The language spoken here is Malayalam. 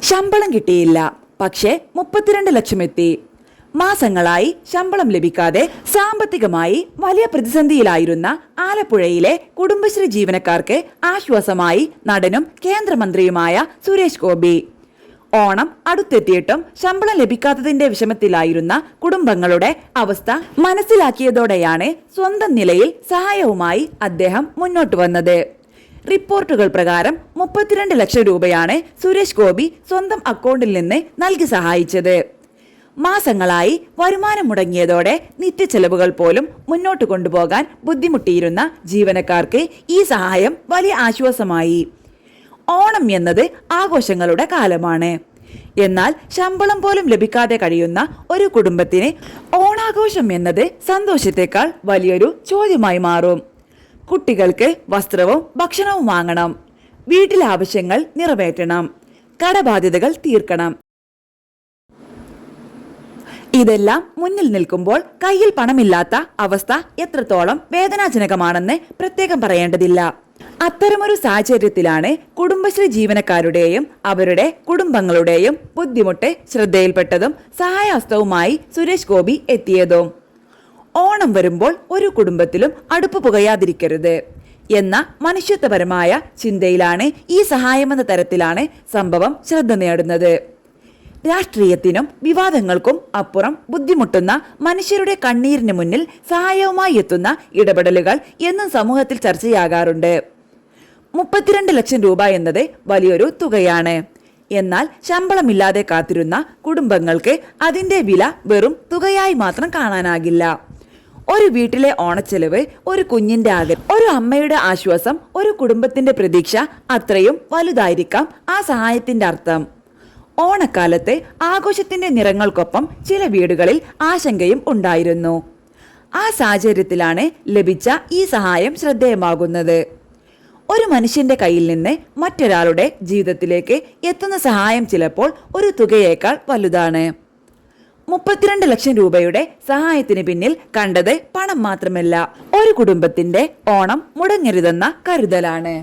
ശമ്പളം കിട്ടിയില്ല, പക്ഷേ 32 ലക്ഷം എത്തി. മാസങ്ങളായി ശമ്പളം ലഭിക്കാതെ സാമ്പത്തികമായി വലിയ പ്രതിസന്ധിയിലായിരുന്ന ആലപ്പുഴയിലെ കുടുംബശ്രീ ജീവനക്കാർക്ക് ആശ്വാസമായി നടനും കേന്ദ്രമന്ത്രിയുമായ സുരേഷ് ഗോപി. ഓണം അടുത്തെത്തിയിട്ടും ശമ്പളം ലഭിക്കാത്തതിന്റെ വിഷമത്തിലായിരുന്ന കുടുംബങ്ങളുടെ അവസ്ഥ മനസ്സിലാക്കിയതോടെയാണ് സ്വന്തം നിലയിൽ സഹായവുമായി അദ്ദേഹം മുന്നോട്ട് വന്നത്. റിപ്പോർട്ടുകൾ പ്രകാരം 32 ലക്ഷം രൂപയാണ് സുരേഷ് ഗോപി സ്വന്തം അക്കൗണ്ടിൽ നിന്ന് നൽകി സഹായിച്ചത്. മാസങ്ങളായി വരുമാനം മുടങ്ങിയതോടെ നിത്യച്ചെലവുകൾ പോലും മുന്നോട്ട് കൊണ്ടുപോകാൻ ബുദ്ധിമുട്ടിയിരുന്ന ജീവനക്കാർക്ക് ഈ സഹായം വലിയ ആശ്വാസമായി. ഓണം എന്നത് ആഘോഷങ്ങളുടെ കാലമാണ്. എന്നാൽ ശമ്പളം പോലും ലഭിക്കാതെ കഴിയുന്ന ഒരു കുടുംബത്തിന് ഓണാഘോഷം എന്നത് സന്തോഷത്തെക്കാൾ വലിയൊരു ചോദ്യമായി മാറും. കുട്ടികൾക്ക് വസ്ത്രവും ഭക്ഷണവും വാങ്ങണം, വീട്ടിലെ ആവശ്യങ്ങൾ നിറവേറ്റണം, കടബാധ്യതകൾ തീർക്കണം. ഇതെല്ലാം മുന്നിൽ നിൽക്കുമ്പോൾ കയ്യിൽ പണമില്ലാത്ത അവസ്ഥ എത്രത്തോളം വേദനാജനകമാണെന്ന് പ്രത്യേകം പറയേണ്ടതില്ല. അത്തരമൊരു സാഹചര്യത്തിലാണ് കുടുംബശ്രീ ജീവനക്കാരുടെയും അവരുടെ കുടുംബങ്ങളുടെയും ബുദ്ധിമുട്ട് ശ്രദ്ധയിൽപ്പെട്ടതും സഹായഹസ്തവുമായി സുരേഷ് ഗോപി എത്തിയതും. ഓണം വരുമ്പോൾ ഒരു കുടുംബത്തിലും അടുപ്പ് പുകയാതിരിക്കരുത് എന്ന മനുഷ്യത്വപരമായ ചിന്തയിലാണ് ഈ സഹായമെന്ന തരത്തിലാണ് സംഭവം ശ്രദ്ധ നേടുന്നത്. രാഷ്ട്രീയത്തിനും വിവാദങ്ങൾക്കും അപ്പുറം ബുദ്ധിമുട്ടുന്ന മനുഷ്യരുടെ കണ്ണീരിന് മുന്നിൽ സഹായവുമായി എത്തുന്ന ഇടപെടലുകൾ എന്നും സമൂഹത്തിൽ ചർച്ചയാകാറുണ്ട്. 32 ലക്ഷം രൂപ എന്നത് വലിയൊരു തുകയാണ്. എന്നാൽ ശമ്പളമില്ലാതെ കാത്തിരുന്ന കുടുംബങ്ങൾക്ക് അതിന്റെ വില വെറും തുകയായി മാത്രം കാണാനാകില്ല. ഒരു വീട്ടിലെ ഓണച്ചെലവ്, ഒരു കുഞ്ഞിന്റെ ആഗ്രഹം, ഒരു അമ്മയുടെ ആശ്വാസം, ഒരു കുടുംബത്തിന്റെ പ്രതീക്ഷ, അത്രയും വലുതായിരിക്കാം ആ സഹായത്തിന്റെ അർത്ഥം. ഓണക്കാലത്ത് ആഘോഷത്തിന്റെ നിറങ്ങൾക്കൊപ്പം ചില വീടുകളിൽ ആശങ്കയും ഉണ്ടായിരുന്നു. ആ സാഹചര്യത്തിലാണ് ലഭിച്ച ഈ സഹായം ശ്രദ്ധേയമാകുന്നത്. ഒരു മനുഷ്യന്റെ കയ്യിൽ നിന്ന് മറ്റൊരാളുടെ ജീവിതത്തിലേക്ക് എത്തുന്ന സഹായം ചിലപ്പോൾ ഒരു തുകയേക്കാൾ വലുതാണ്. 32 ലക്ഷം രൂപയുടെ സഹായത്തിന് പിന്നിൽ കണ്ടത് പണം മാത്രമല്ല, ഒരു കുടുംബത്തിന്റെ ഓണം മുടങ്ങരുതെന്ന കരുതലാണ്.